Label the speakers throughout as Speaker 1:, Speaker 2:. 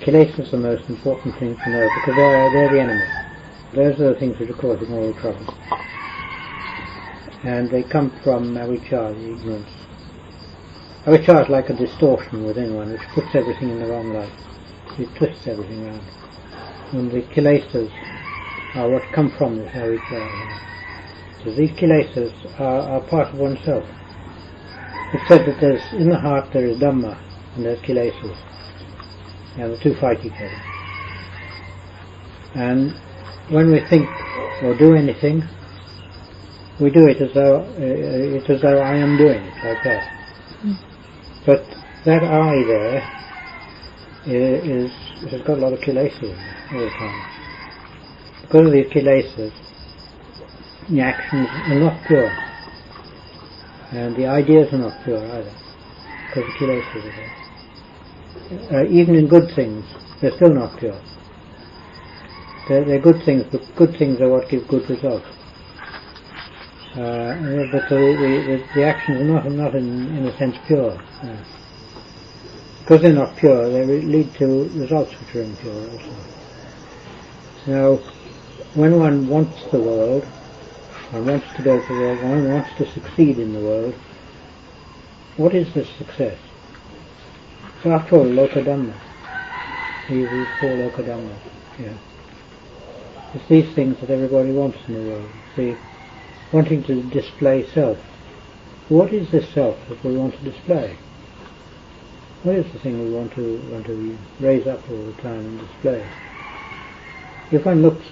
Speaker 1: kilesas are the most important thing to know, because they're the enemy. Those are the things which are causing all the trouble. And they come from avijja, the ignorance. Avijja is like a distortion within one, which puts everything in the wrong light. It twists everything around. And the kilesas are what come from this avijja. So these kilesas are part of oneself. It's said that in the heart there is Dhamma and there's kilesas. And the two fight each other. And when we think or do anything, we do it as though I am doing it, like that. But that I there has got a lot of kilesas in it all the time. Because of these kilesas, the actions are not pure. And the ideas are not pure either, because the kilesas are there. Even in good things, they're still not pure. They're good things, but good things are what give good results. But the actions are not in a sense pure. Because they're not pure, they lead to results which are impure also. Now, when one wants the world, one wants to go to the world, one wants to succeed in the world, what is this success? So after all, Loka Dhamma. These four Loka Dhammas. Yeah. It's these things that everybody wants in the world. The wanting to display self. What is this self that we want to display? What is the thing we want to raise up all the time and display? If one looks,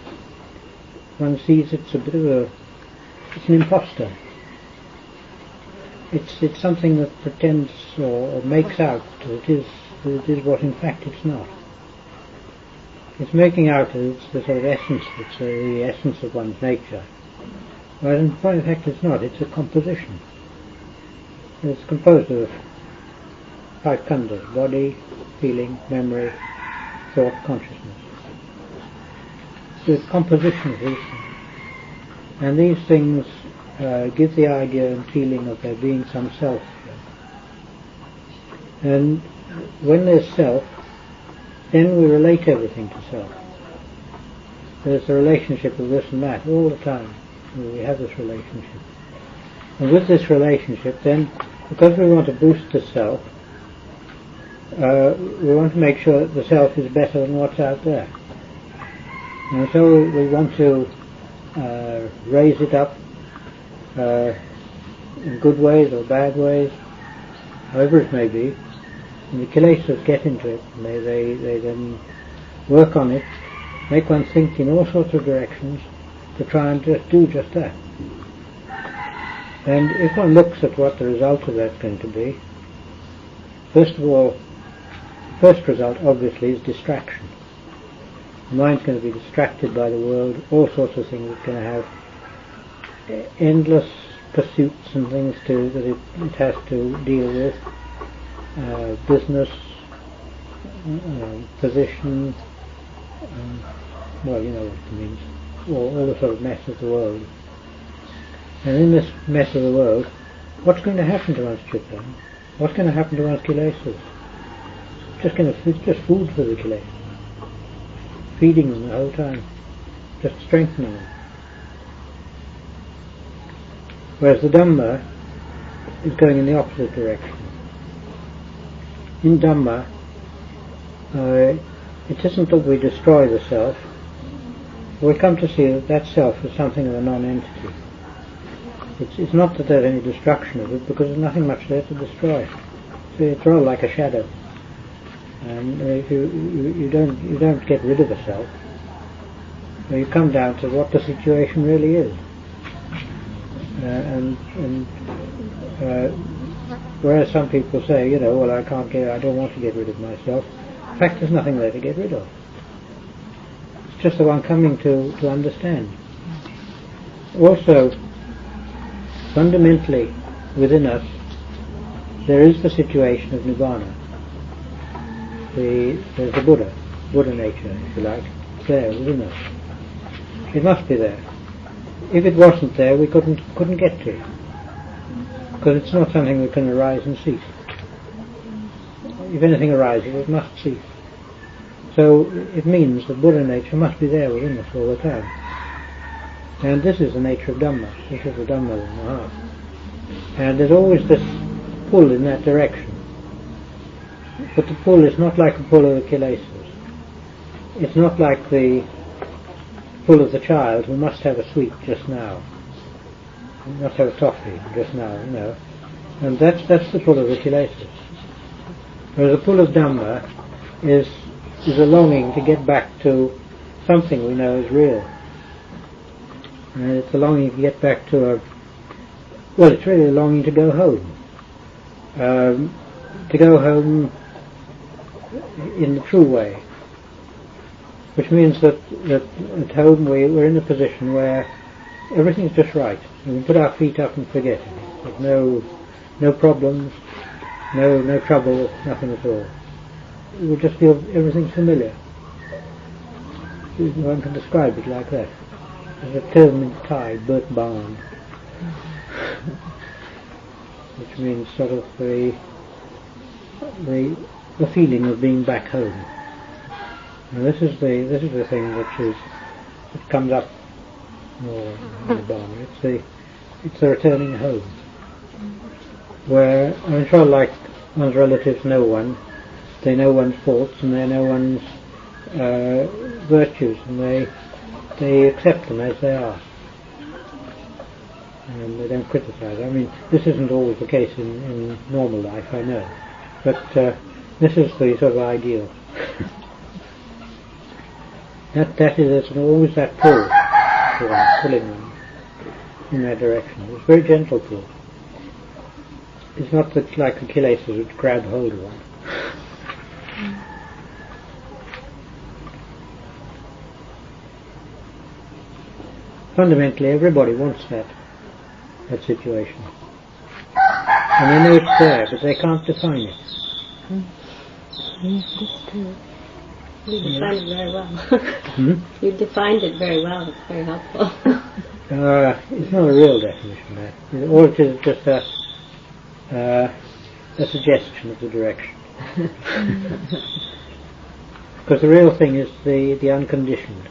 Speaker 1: one sees it's it's an imposter. It's something that pretends or makes out that it is what in fact it's not. It's making out that it's the sort of essence, it's the essence of one's nature. But in point of fact it's not, it's a composition. It's composed of 5 khandhas: body, feeling, memory, thought, consciousness. So it's composition of these things. And these things give the idea and feeling of there being some self. And when there's self, then we relate everything to self. There's a relationship of this and that all the time. We have this relationship. And with this relationship then, because we want to boost the self, we want to make sure that the self is better than what's out there. And so we want to raise it up in good ways or bad ways, however it may be. And the kilesas get into it, and they then work on it, make one think in all sorts of directions to try and do just that. And if one looks at what the result of that's going to be, first of all, the first result obviously is distraction. The mind's going to be distracted by the world, all sorts of things. It's going to have endless pursuits and things that it has to deal with. Business, position, well, you know what it means, all the sort of mess of the world. And in this mess of the world, what's going to happen to one's chitta? What's going to happen to one's kilesas? It's just food for the kilesas. Feeding them the whole time, just strengthening them. Whereas the Dhamma is going in the opposite direction. In Dhamma, it isn't that we destroy the self, we come to see that self is something of a non-entity. It's not that there's any destruction of it, because there's nothing much there to destroy. So it's all like a shadow. And if you don't get rid of the self, you come down to what the situation really is. Whereas some people say, well, I don't want to get rid of myself. In fact, there's nothing there to get rid of. It's just the one coming to understand. Also, fundamentally within us, there is the situation of Nirvana. There's the Buddha nature, if you like, there within us. It must be there. If it wasn't there, we couldn't get to it, because it's not something that can arise and cease. If anything arises, it must cease. So it means that Buddha nature must be there within us all the time. And this is the nature of Dhamma. This is the Dhamma in the heart. And there's always this pull in that direction. But the pull is not like the pull of the kilesas. It's not like the pull of the child who must have a sweet just now. He must have a toffee just now, you know. And that's the pull of the kilesas. Whereas the pull of Dhamma is a longing to get back to something we know is real. And it's a longing to get back to it's really a longing to go home. To go home in the true way. Which means that at home we're in a position where everything's just right. We can put our feet up and forget it. There's no problems, no trouble, nothing at all. We just feel everything's familiar. One can describe it like that. There's a term in Thai, Bert Barn, which means sort of the feeling of being back home. And this is the thing which comes up more in the Barn. It's the returning home, where I'm sure, like one's relatives know one, they know one's faults and they know one's virtues, and they accept them as they are, and they don't criticize. I mean, this isn't always the case in normal life, I know, but this is the sort of ideal. That is, there's always that pull, pulling them in that direction. It's a very gentle pull. It's not like the kilesas which grab hold of one. Fundamentally, everybody wants that situation. And they know it's there, but they can't define it.
Speaker 2: Yes, that's true. You defined it very well. You defined it very well. It's very helpful.
Speaker 1: It's not a real definition, that. Or it is just a suggestion of the direction. Because the real thing is the unconditioned.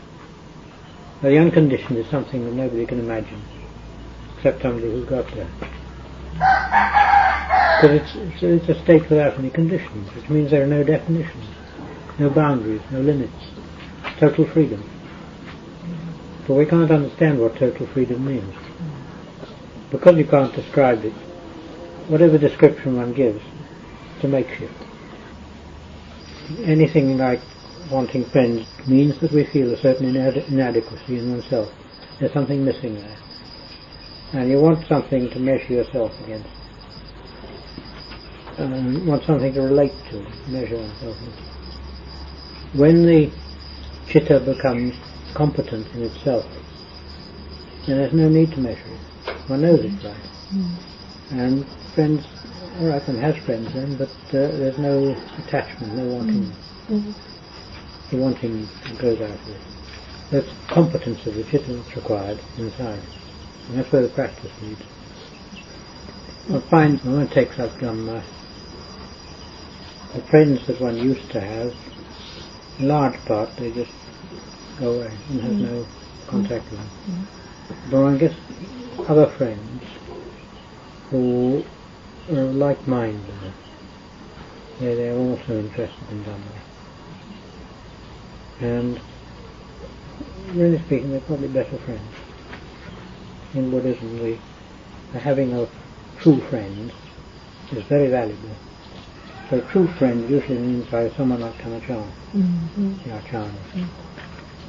Speaker 1: Now, the unconditioned is something that nobody can imagine, except somebody who got there. Because it's a state without any conditions, which means there are no definitions, no boundaries, no limits, total freedom. But we can't understand what total freedom means. Because you can't describe it, whatever description one gives, it's a makeshift. Anything like wanting friends means that we feel a certain inadequacy in oneself. There's something missing there. And you want something to measure yourself against. You want something to relate to, measure oneself against. When the chitta becomes competent in itself, then there's no need to measure it. One knows it's right. And friends, alright, one has friends then, but there's no attachment, no wanting. The wanting goes out of it. That's competence of the chitta that's required inside. And that's where the practice leads. One finds when one takes up Dhamma, the friends that one used to have, in large part they just go away and has no contact with them. But one gets other friends who are like-minded. They're also interested in Dhamma. And really speaking, they're probably better friends. In Buddhism, the having of true friends is very valuable. So a true friend usually means like someone like Ajahn, the Ajahn,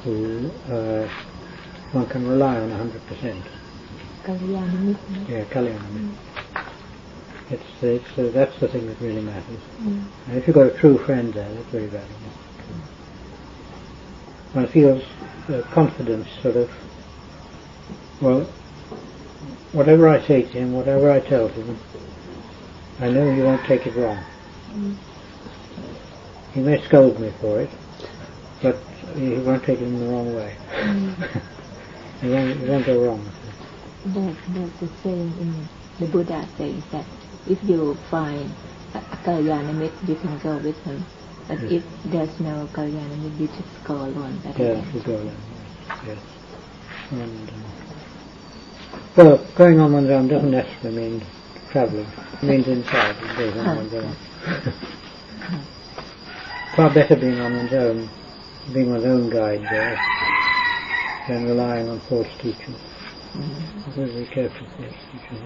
Speaker 1: who one can rely on 100%.
Speaker 2: Kalyana.
Speaker 1: Yeah, Kalyana. That's the thing that really matters. And if you've got a true friend there, that's very valuable. One feels confidence, sort of, well, whatever I say to him, whatever I tell him, I know he won't take it wrong. He may scold me for it, but he won't take it in the wrong way. He won't go wrong with it.
Speaker 2: There's a saying in the Buddha says that if you find a Kalyana Mitta, you can go with him.
Speaker 3: But if there's no Kalyana, you just go alone.
Speaker 1: Yes, we go alone. Yes. And, well, going on one's own doesn't necessarily mean travelling. It means inside, going on one's own. Far better being on one's own, being one's own guide there, than relying on false teachers. Very careful false teachers.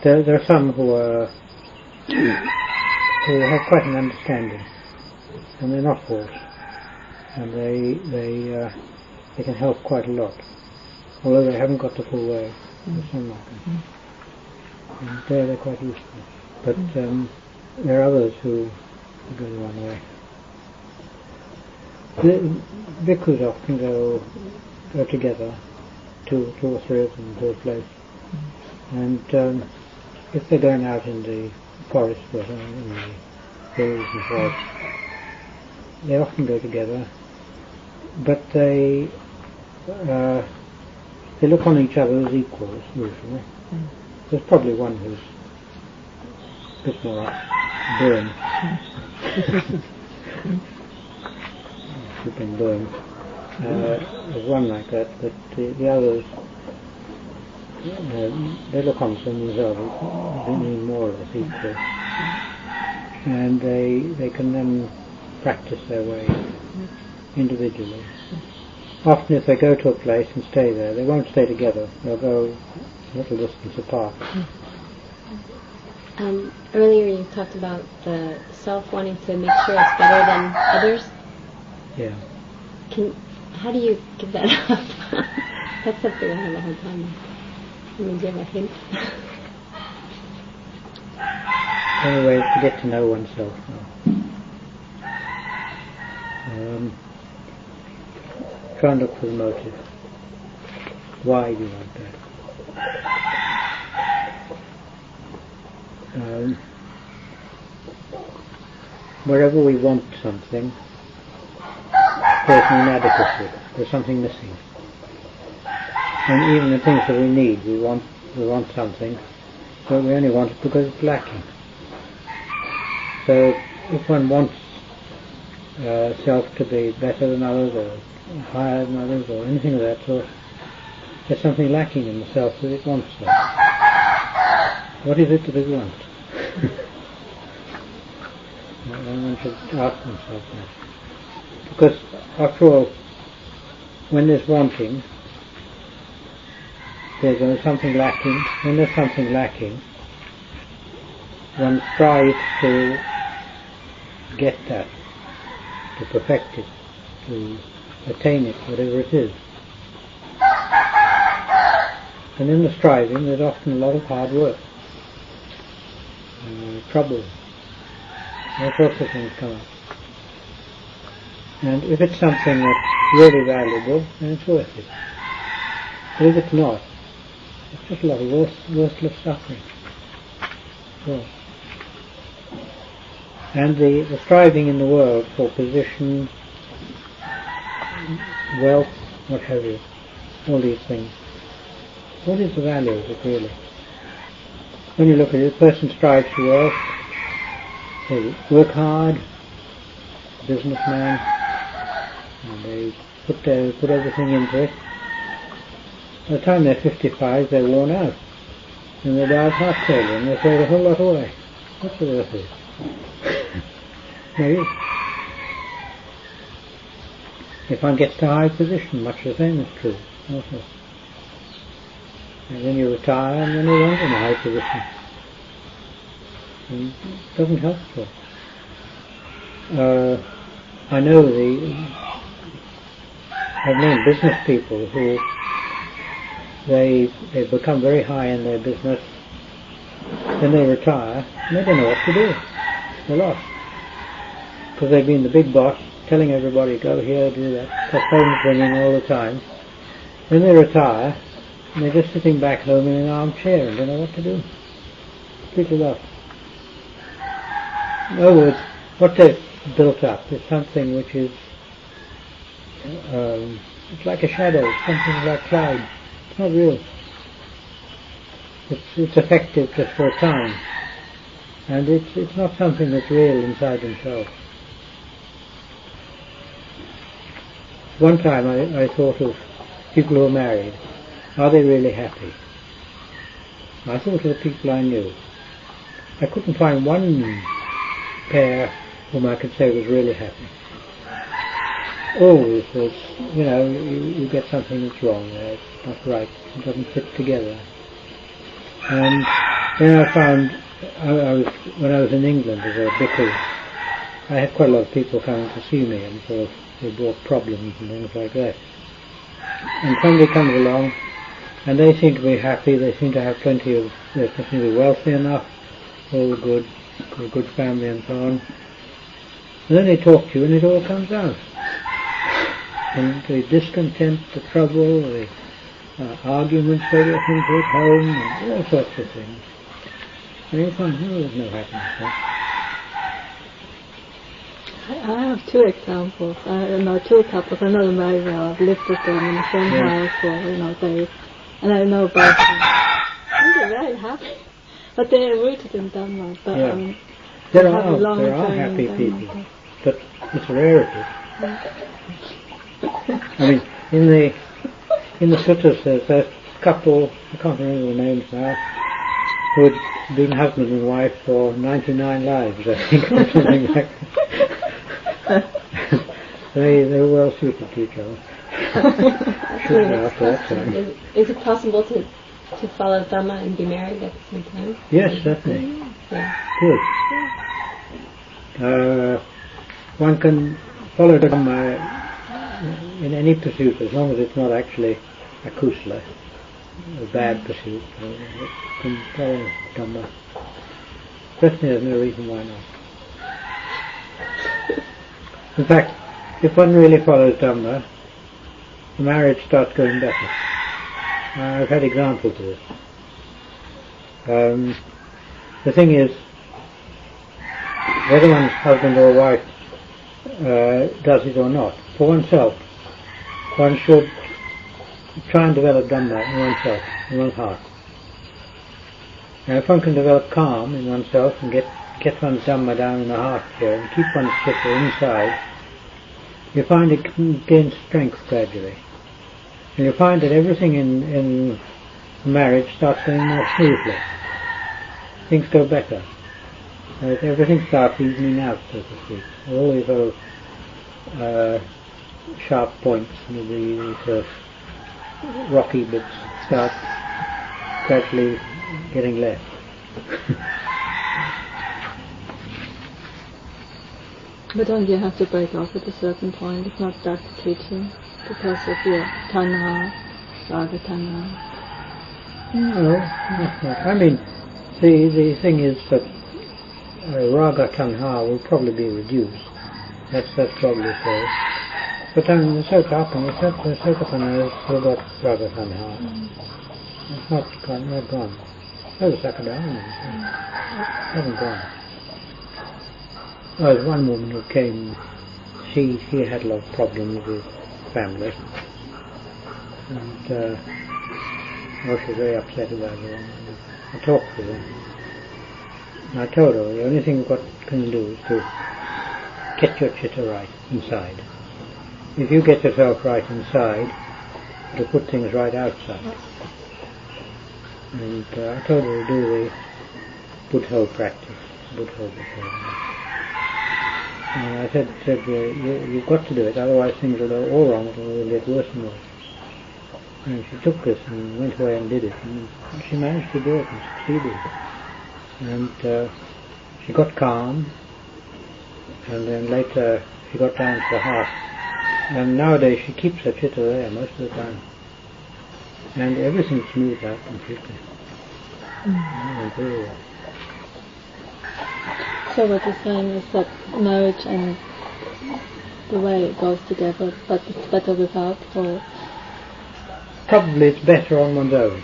Speaker 1: There are some who have quite an understanding, and they're not false, and they can help quite a lot, although they haven't got the full way. There's some like them. And they're quite useful. But there are others who go the wrong way. The bhikkhus often go together, two or three of them to a place, and if they're going out in the forest or in the hills and forests, they often go together, but they look on each other as equals usually. There's probably one who's a bit more burn. Flipping burn. There's one like that, but the others, they look on themselves as being more or less equal, and they can then practice their way individually. Often if they go to a place and stay there, they won't stay together, they'll go a little distance apart.
Speaker 2: Earlier you talked about the self wanting to make sure it's better than others.
Speaker 1: Yeah.
Speaker 2: How do you give that up? That's something I have a hard time with. Can you give a hint?
Speaker 1: Anyway, to get to know oneself. Try and look for the motive. Why do you want that? Wherever we want something, there's an inadequacy. There's something missing. And even the things that we need, we want something, but we only want it because it's lacking. So if one wants self to be better than others, or higher than others, or anything of that sort, there's something lacking in the self that it wants that. What is it that it wants? One should ask himself that. Because, after all, when there's wanting, there's something lacking. When there's something lacking, one strives to get that, to perfect it, to attain it, whatever it is. And in the striving, there's often a lot of hard work, trouble, all sorts of things come up. And if it's something that's really valuable, then it's worth it. But if it's not, it's just a lot of worthless suffering. So, and the striving in the world for position, wealth, what have you, all these things, what is the value of it really? When you look at it, a person strives for wealth, they work hard, businessman, and they put everything into it. By the time they're 55, they're worn out, and they die of heart failure, and they throw the whole lot away. What's the worth of it? Maybe. If one gets to a high position, much the same is true also. And then you retire, and then you aren't in a high position. And it doesn't help at all. I know I've known business people who they become very high in their business, then they retire, and they don't know what to do. They're lost. Because they've been the big boss, telling everybody, go here, do that, the phone's ringing all the time. Then they retire, and they're just sitting back home in an armchair and don't know what to do. Completely lost. In other words, what they've built up is something which is, it's like a shadow, it's something like cloud. It's not real. It's effective just for a time. And it's not something that's real inside themselves. One time I thought of people who are married. Are they really happy? I thought of the people I knew. I couldn't find one pair whom I could say was really happy. Always was, you get something that's wrong there, it's not right, it doesn't fit together. And then I found, when I was in England as a bhikkhu, I had quite a lot of people coming to see me, and so they brought problems and things like that. And somebody comes along, and they seem to be happy, they seem to have they seem to be wealthy enough, all good, a good family and so on. And then they talk to you and it all comes out. And the discontent, the trouble, the arguments they get into at home, and all sorts of things. And you find, there's no happiness there.
Speaker 4: I have two examples. I know two couples. I know them very well. I've lived with them in the same house for days, and I know both of them. They're very happy, but they're rooted in Dhamma. But
Speaker 1: there are happy people, but it's a rarity. I mean, in the suttas, there's a couple, I can't remember the names now, who had been husband and wife for 99 lives, I think, or something like that. They were well suited to each other. After that time.
Speaker 2: Is it possible to follow Dhamma and be married at the same time?
Speaker 1: Yes, certainly.
Speaker 2: Yeah.
Speaker 1: Good. One can follow Dhamma in any pursuit, as long as it's not actually a kusala, a bad pursuit. You can follow Dhamma. Certainly there's no reason why not. In fact, if one really follows Dhamma, the marriage starts going better. I've had examples of this. The thing is, whether one's husband or wife does it or not, for oneself, one should try and develop Dhamma in oneself, in one's heart. Now, if one can develop calm in oneself and get one's Dhamma down in the heart here and keep one's chitta inside, you find it gains strength gradually. And you find that everything in marriage starts going more smoothly. Things go better. Everything starts evening out, so to speak. All these little sharp points, these rocky bits start gradually getting less.
Speaker 4: But don't you have to break off at a certain point? It's not that teaching because of your tanha, raga tanha.
Speaker 1: No, not that. I mean, the thing is that raga tanha will probably be reduced. That's probably so. But I mean, the Sotapana has still got raga tanha. It's not gone. So the Sakadayana hasn't gone. There was one woman who came, she had a lot of problems with family, and she was very upset about it. I talked with her, and I told her the only thing what can do is to get your chitta right inside. If you get yourself right inside, it'll put things right outside. And I told her to do the Buddha practice, Buddha. And I said you've got to do it, otherwise things will go all wrong, it'll get worse and worse. And she took this and went away and did it, and she managed to do it and succeeded. And she got calm, and then later she got down to the heart. And nowadays she keeps her chitta there most of the time. And everything smoothed out completely. Very well.
Speaker 4: So what you're saying is that marriage and the way it goes together, but it's better without, or?
Speaker 1: Probably it's better on one's own.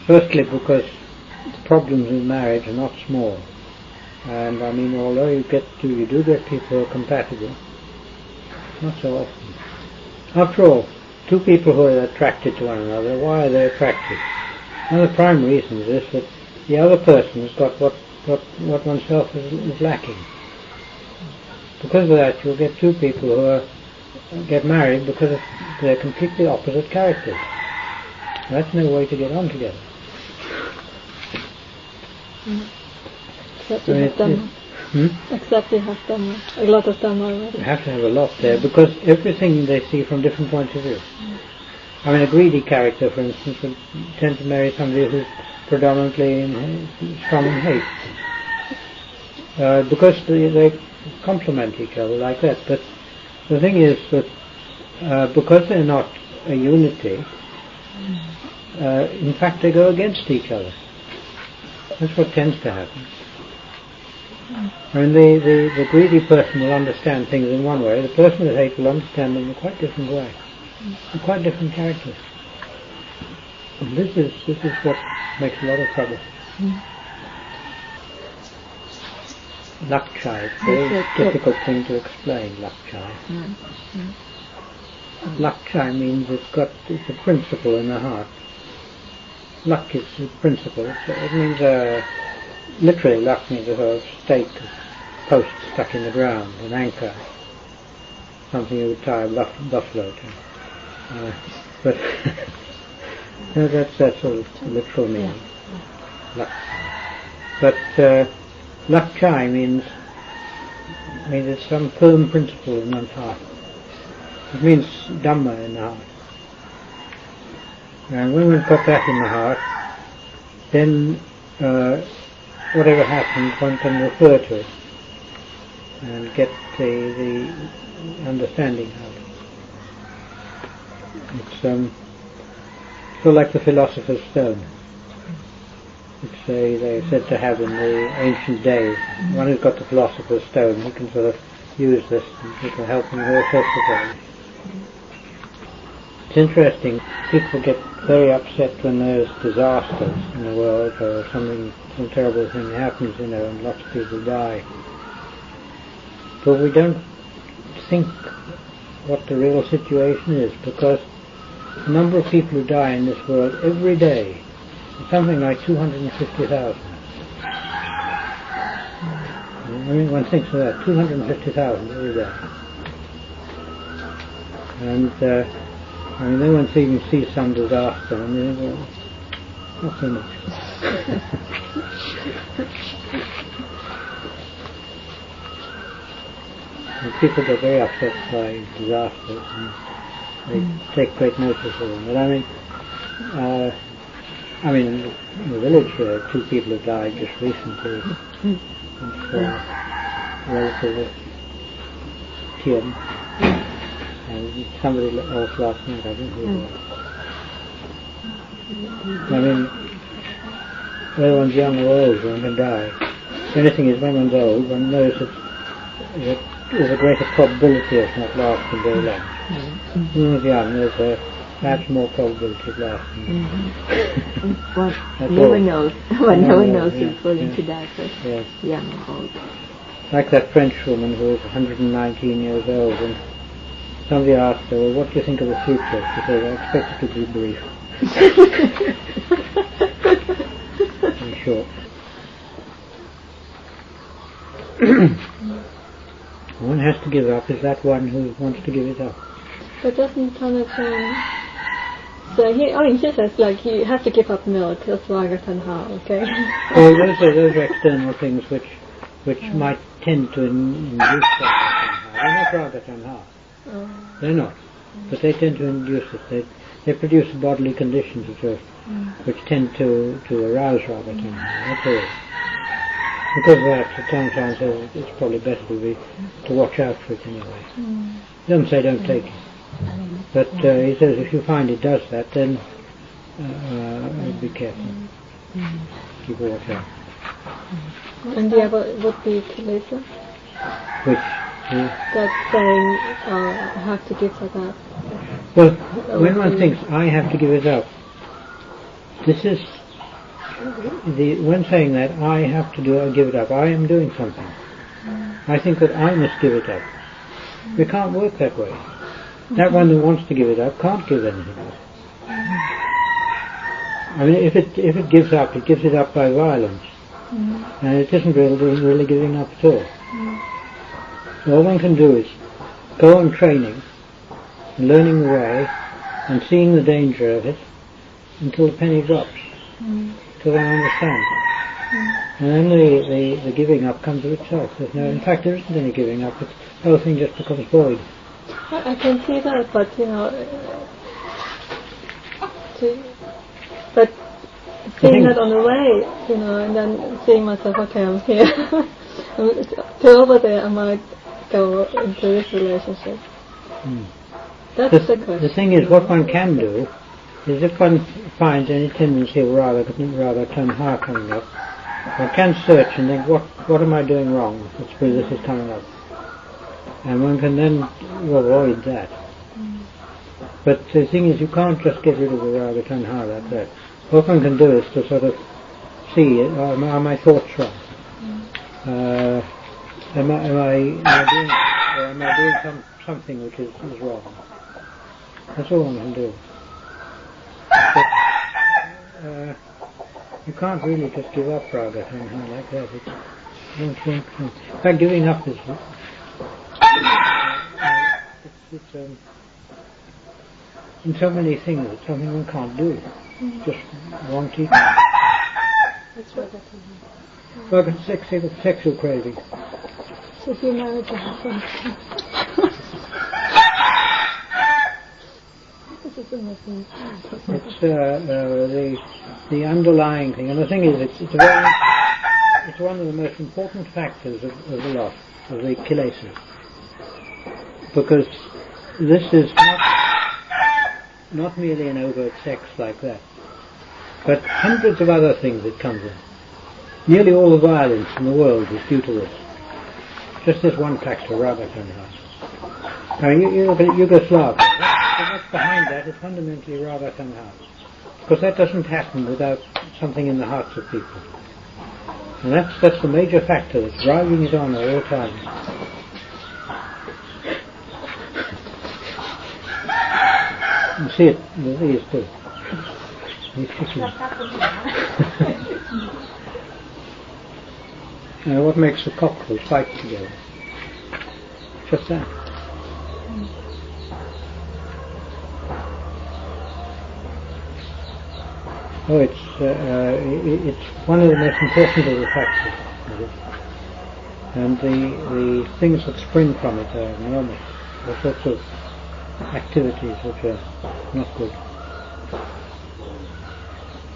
Speaker 1: Firstly because the problems in marriage are not small. And I mean, although you do get people who are compatible, not so often. After all, two people who are attracted to one another, why are they attracted? One of the prime reasons is that the other person has got what oneself is lacking. Because of that, you'll get two people who get married because they're completely opposite characters. That's no way to get on together.
Speaker 4: Except you have Dhamma. Except you have Dhamma. A lot of Dhamma. Right?
Speaker 1: You have to have a lot there because everything they see from different points of view. I mean, a greedy character, for instance, would tend to marry somebody who's predominantly strong in hate. Because they complement each other like that. But the thing is that because they're not a unity, in fact they go against each other. That's what tends to happen. I mean, the greedy person will understand things in one way, the person with hate will understand them in a quite different way. They're quite different characters. And this is what makes a lot of trouble. Lakchai, it's a very difficult thing to explain, Lakchai. Lakchai means it's a principle in the heart. Lak is a principle. It means literally lak means a sort of stake, post stuck in the ground, an anchor, something you would tie a buffalo to. But that's that sort of literal meaning. Lak. But Lakchai means it's some firm principle in one's heart. It means Dhamma in the heart. And when we've got that in the heart, then whatever happens, one can refer to it and get the understanding of it. It's sort of like the Philosopher Stone, which they said to have in the ancient days. One who's got the Philosopher's Stone, he can sort of use this and it will help him in all sorts of ways. It's interesting, people get very upset when there's disasters in the world or some terrible thing happens, and lots of people die. But we don't think what the real situation is, because the number of people who die in this world every day is something like 250,000. I mean, one thinks of that, 250,000 every day. And then one sees some disaster and they think, well, not so much. And people get very upset by disasters and they take great notice of them. But I mean, in the village two people have died just recently. It's relatively Tian. And somebody else last night, I don't know who it was. I mean, whether one's young or old, one can die. The only thing is, when one's old, one knows that there's a greater probability of not lasting very long. When one's young, there's perhaps more probability of lasting.
Speaker 3: One never knows. One never knows who's going to die first.
Speaker 1: Yes.
Speaker 3: Young or old.
Speaker 1: Like that French woman who was 119 years old, and somebody asked her, well, what do you think of the future? She said, I expect it to be brief. Very short. One has to give up. Is that one who wants to give it up?
Speaker 4: But doesn't Tanachan... So he says like you have to give up milk, that's Raga Tanha, okay?
Speaker 1: Well, those are external things which might tend to induce Raga Tanha. They're not. But they tend to induce it. They produce bodily conditions which tend to arouse Raga Tanha. That's all. Because of that, Tanachan says it's probably better to watch out for it anyway. He doesn't say don't take it. But he says if you find it does that, then be careful. Keep a watch out.
Speaker 4: And the other would be Kilesa?
Speaker 1: Which?
Speaker 4: That's saying I have to give that up.
Speaker 1: Well, when one thinks I have to give it up, this is when saying that I have to give it up, I am doing something. I think that I must give it up. We can't work that way. That one who wants to give it up can't give anything up. I mean, if it gives up, it gives it up by violence, and it isn't really giving up at all. So all one can do is go on training, and learning the way, and seeing the danger of it until the penny drops, until one understands. And then the giving up comes of itself. In fact, there isn't any giving up. The whole thing just becomes void.
Speaker 4: I can see that, but but seeing that on the way, and then seeing myself, okay, I'm here. To over there, I might go into this relationship. That's the question.
Speaker 1: The thing is, what one can do is, if one finds any tendency of rather tanha coming up, one can search and think, what am I doing wrong? That's where this is coming up. And one can then avoid that. But the thing is, you can't just get rid of the raga tanha like that. What one can do is to sort of see, are my thoughts wrong? Am I doing something which is wrong? That's all one can do. But, you can't really just give up raga tanha like that. In fact, giving up is it's in so many things. It's something one can't do. Just wanting.
Speaker 4: That's raga tanha.
Speaker 1: Like sexual craving.
Speaker 4: So if you're married to have fun. This is the most important.
Speaker 1: It's the underlying thing, and the thing is, it's one of the most important factors of the lot, of the kilesas, because this is not merely an overt sex like that, but hundreds of other things it comes in. Nearly all the violence in the world is due to this. Just this one factor, raga tanha. Now you look at Yugoslavia. What's behind that is fundamentally raga tanha. Because that doesn't happen without something in the hearts of people. And that's the major factor that's driving it on all the time. You see it with these too. These chickens. What makes the cockroach fight together? Just that. Oh, it's one of the most important of the factors, and the things that spring from it are enormous. All sorts of activities which are not good.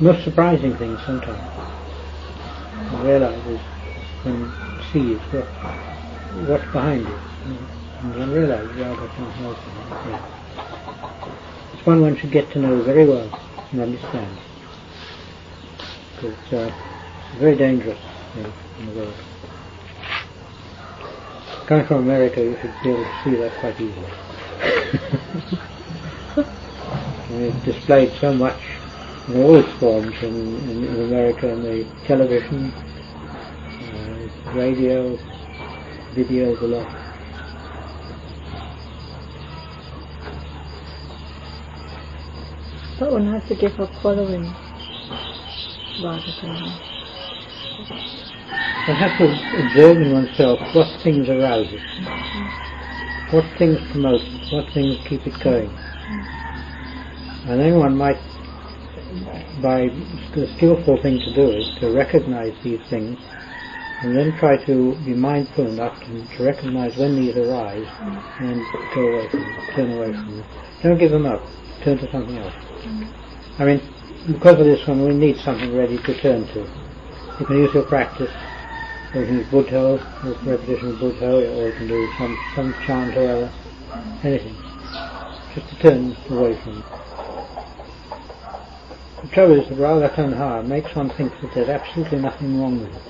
Speaker 1: Most surprising things sometimes. I realize is when one sees what's behind it, and one realizes raga tanha. It's one should get to know very well and understand. It's very dangerous in the world. Coming from America, you should be able to see that quite easily. It's displayed so much in all its forms in America, in the television, radio, videos, a lot.
Speaker 4: But one has to give up following raga tanha.
Speaker 1: One has to observe in oneself what things arouse it, what things promote it, what things keep it going. And then one might, by the skillful thing to do is to recognize these things, and then try to be mindful enough to recognize when these arise and go away from them, turn away from them. Don't give them up, turn to something else. I mean, because of this one, we need something ready to turn to. You can use your practice, or you can use Buddha, repetition of Buddha, or you can do some chant or other, anything, just to turn away from it. The trouble is that raga tanha makes one think that there's absolutely nothing wrong with it.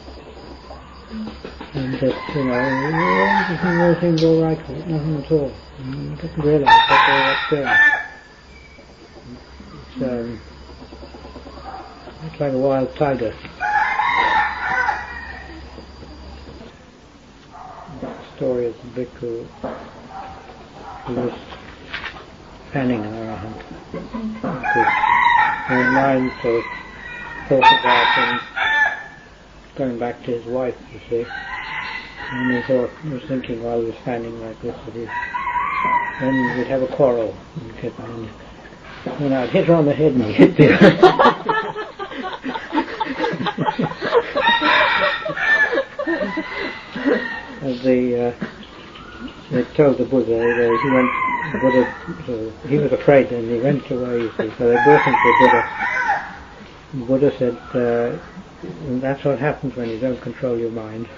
Speaker 1: And that, everything's all right with it, nothing at all. And you doesn't realise that's all that's going. It's like a wild tiger. The story of the bhikkhu who was fanning an arahant. And mind sort of thought about him going back to his wife, you see. And he was thinking while he was standing like this that then we'd have a quarrel. And I'd hit her on the head and he'd hit the they told the Buddha, he was afraid and he went away, you see. So they brought him to the Buddha. The Buddha said, that's what happens when you don't control your mind.